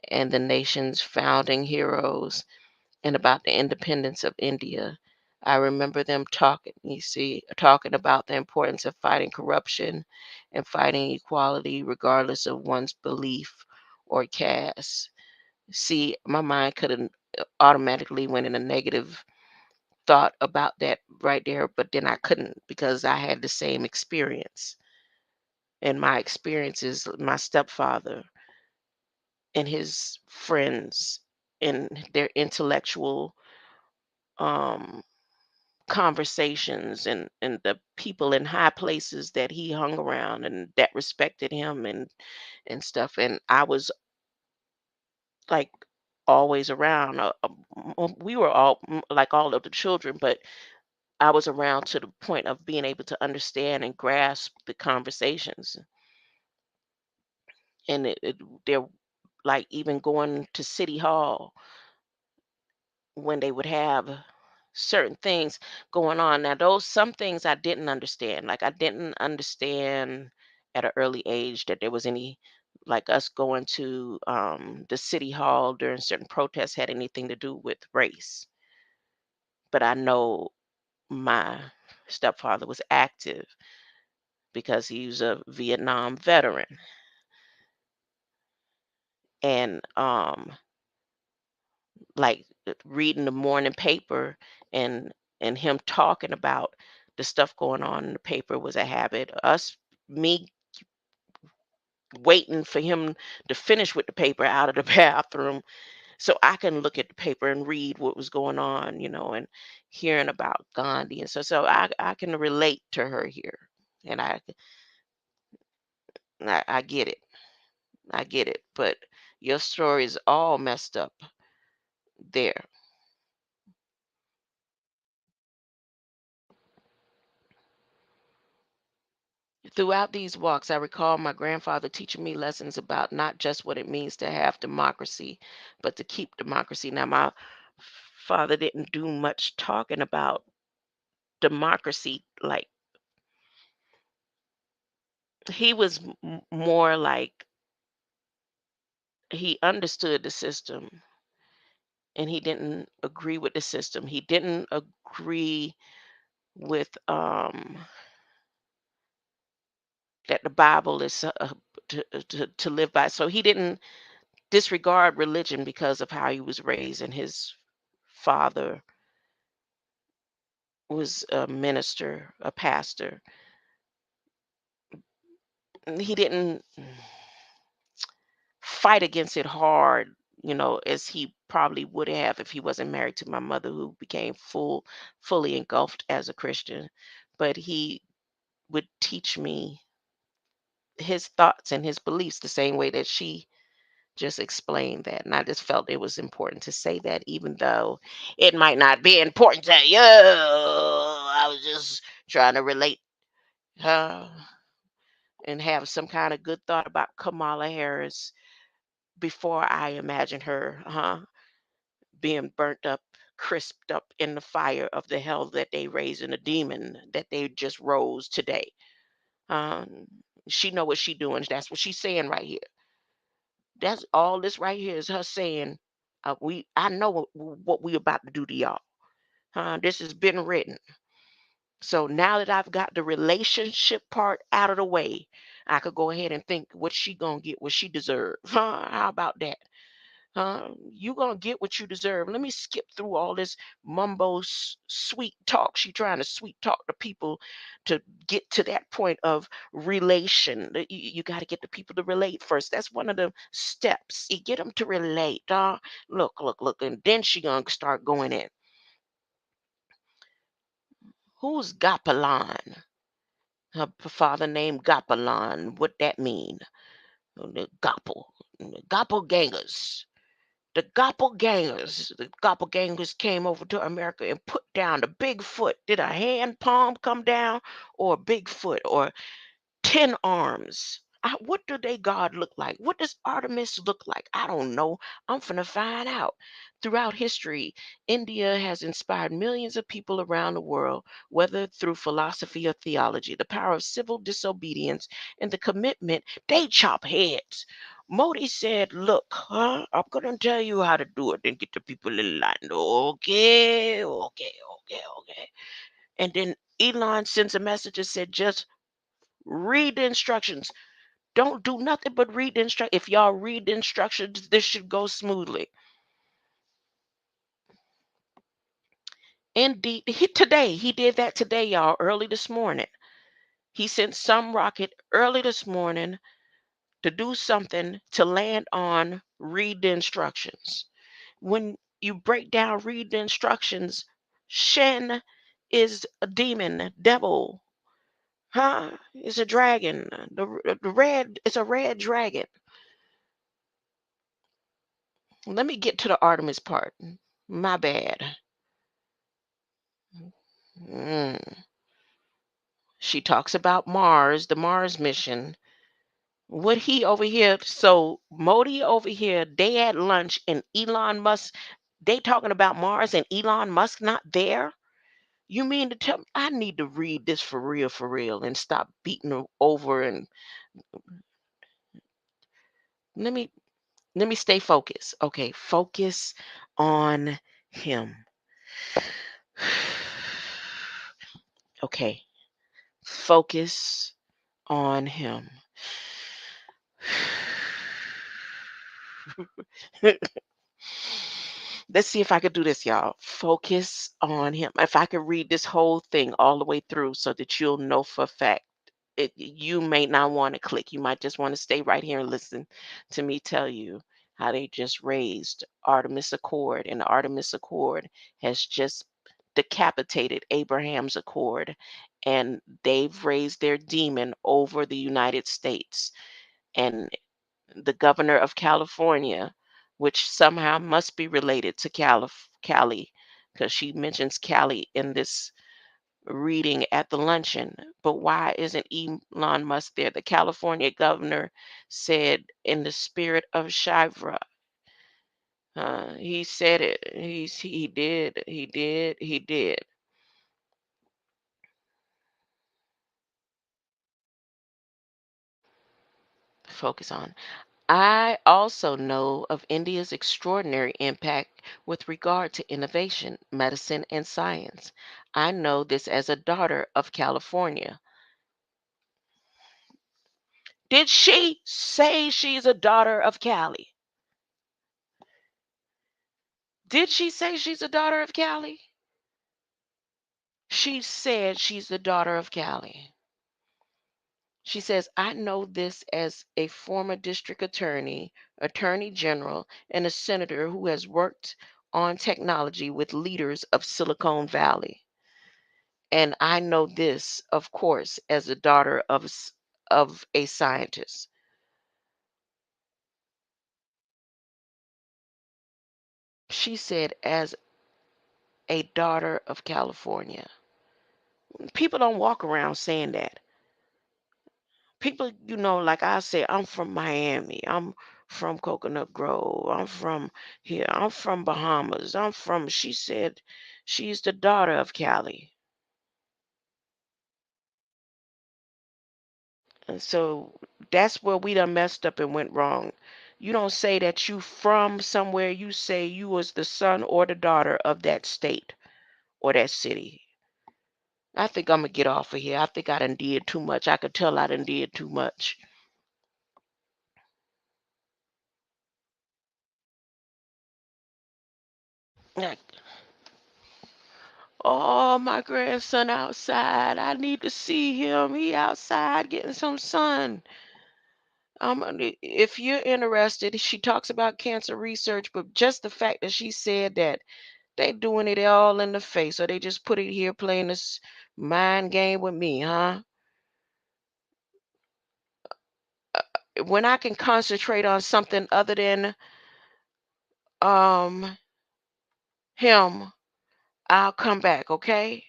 and the nation's founding heroes and about the independence of India. I remember them talking about the importance of fighting corruption and fighting equality regardless of one's belief or caste. See, my mind could have automatically went in a negative thought about that right there, but then I couldn't because I had the same experience. And my experience is my stepfather and his friends and their intellectual um conversations and the people in high places that he hung around and that respected him and stuff, and I was like always around. We were all like all of the children, but I was around to the point of being able to understand and grasp the conversations. And they're like even going to city hall when they would have certain things going on. Now, those some things I didn't understand. Like I didn't understand at an early age that there was any, like us going to the city hall during certain protests had anything to do with race. But I know my stepfather was active because he was a Vietnam veteran, and like reading the morning paper and him talking about the stuff going on in the paper was a habit. Me waiting for him to finish with the paper out of the bathroom so I can look at the paper and read what was going on, and hearing about Gandhi, and so I can relate to her here, and I get it, I get it, but your story is all messed up there. Throughout these walks, I recall my grandfather teaching me lessons about not just what it means to have democracy, but to keep democracy. Now, my father didn't do much talking about democracy. Like, he was more like he understood the system and he didn't agree with the system. He didn't agree with that the Bible is to live by. So he didn't disregard religion because of how he was raised, and his father was a minister, a pastor. He didn't fight against it hard, as he probably would have if he wasn't married to my mother, who became fully engulfed as a Christian. But he would teach me his thoughts and his beliefs the same way that she just explained that. And I just felt it was important to say that, even though it might not be important to you. I was just trying to relate uh, and have some kind of good thought about Kamala Harris before I imagined her being burnt up, crisped up in the fire of the hell that they raised in a demon that they just rose today. Um, she know what she doing. That's what she's saying right here. That's all this right here is her saying, I know what we about to do to y'all. This has been written. So now that I've got the relationship part out of the way, I could go ahead and think what she gonna get, what she deserve. How about that? You gonna get what you deserve. Let me skip through all this mumbo sweet talk. She trying to sweet talk the people to get to that point of relation. You got to get the people to relate first. That's one of the steps. You get them to relate. Look, look, look, and then she gonna start going in. Who's Gapalan? Her father named Gapalan. What that mean? The Gapelgangers. The Doppelgangers came over to America and put down the Bigfoot. Did a hand palm come down, or a Bigfoot, or 10 arms? What do they God look like? What does Artemis look like? I don't know. I'm finna find out. Throughout history, India has inspired millions of people around the world, whether through philosophy or theology. The power of civil disobedience and the commitment, they chop heads. Modi said, look, I'm going to tell you how to do it and get the people in line. Okay, okay, okay, okay. And then Elon sends a message and said, just read the instructions. Don't do nothing but read the instructions. If y'all read the instructions, this should go smoothly. Indeed, he did that today, y'all, early this morning. He sent some rocket early this morning to do something to land on read the instructions. When you break down read the instructions, Shen is a demon, devil, It's a dragon. The red, it's a red dragon. Let me get to the Artemis part. My bad. Mm. She talks about Mars, the Mars mission. What he over here, so Modi over here, they had lunch and Elon Musk, they talking about Mars and Elon Musk not there? You mean to tell me I need to read this for real, and stop beating her over, and let me let me stay focused. Okay, focus on him. Okay, focus on him. Let's see if I could do this, y'all. Focus on him. If I could read this whole thing all the way through so that you'll know for a fact. You may not want to click. You might just want to stay right here and listen to me tell you how they just raised Artemis Accord, and the Artemis Accord has just decapitated Abraham's Accord, and they've raised their demon over the United States. And the governor of California, which somehow must be related to Cali, because she mentions Cali in this reading at the luncheon. But why isn't Elon Musk there? The California governor said, in the spirit of Shivra, he said it. He did. Focus on. I also know of India's extraordinary impact with regard to innovation, medicine, and science. I know this as a daughter of California. Did she say she's a daughter of Cali? Did she say she's a daughter of Cali? She said she's the daughter of Cali. She says, I know this as a former district attorney, attorney general, and a senator who has worked on technology with leaders of Silicon Valley. And I know this, of course, as the daughter of a scientist. She said, as a daughter of California. People don't walk around saying that. People, like I say, I'm from Miami. I'm from Coconut Grove. I'm from here. I'm from Bahamas. She said she's the daughter of Cali. And so that's where we done messed up and went wrong. You don't say that you from somewhere. You say you was the son or the daughter of that state or that city. I think I'm going to get off of here. I think I done did too much. I could tell I done did too much. Like, oh, my grandson outside. I need to see him. He outside getting some sun. If you're interested, she talks about cancer research, but just the fact that she said that they doing it all in the face, or they just put it here playing this mind game with me, huh? When I can concentrate on something other than um him, I'll come back, okay?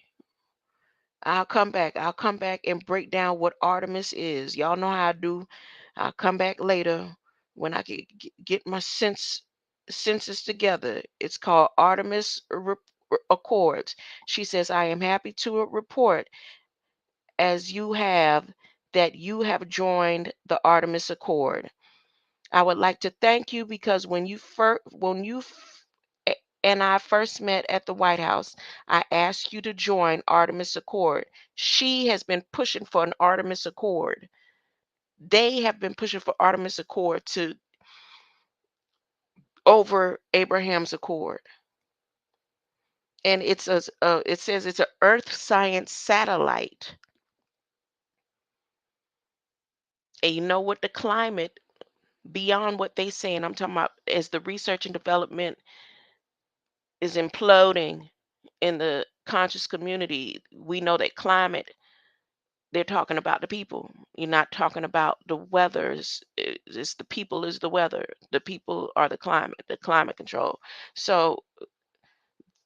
I'll come back. I'll come back and break down what Artemis is. Y'all know how I do. I'll come back later when I get my senses together. It's called Artemis Accords. She says, I am happy to report as you have that you have joined the Artemis Accord. I would like to thank you because and I first met at the White House, I asked you to join Artemis Accord. She has been pushing for an Artemis Accord. They have been pushing for Artemis Accord to over Abraham's Accord. And it says it's an Earth science satellite. And you know what, the climate, beyond what they say, and I'm talking about as the research and development is imploding in the conscious community, we know that climate, they're talking about the people. You're not talking about the weather. It's the people is the weather. The people are the climate control. So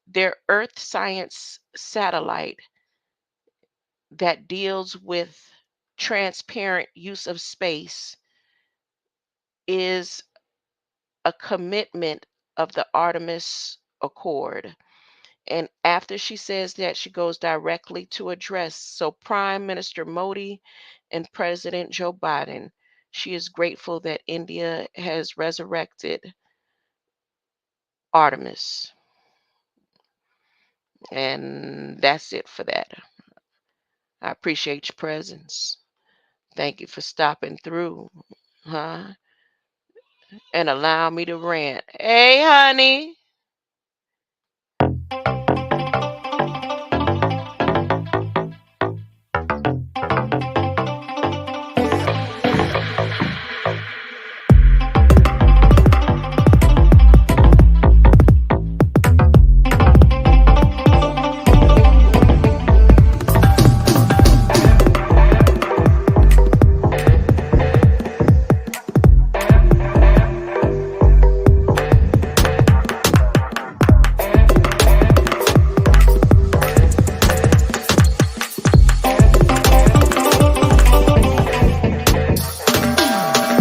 their Earth science satellite that deals with transparent use of space is a commitment of the Artemis Accord. And after she says that, she goes directly to address. So, Prime Minister Modi and President Joe Biden, she is grateful that India has resurrected Artemis. And that's it for that. I appreciate your presence. Thank you for stopping through, huh? And allow me to rant. Hey, honey.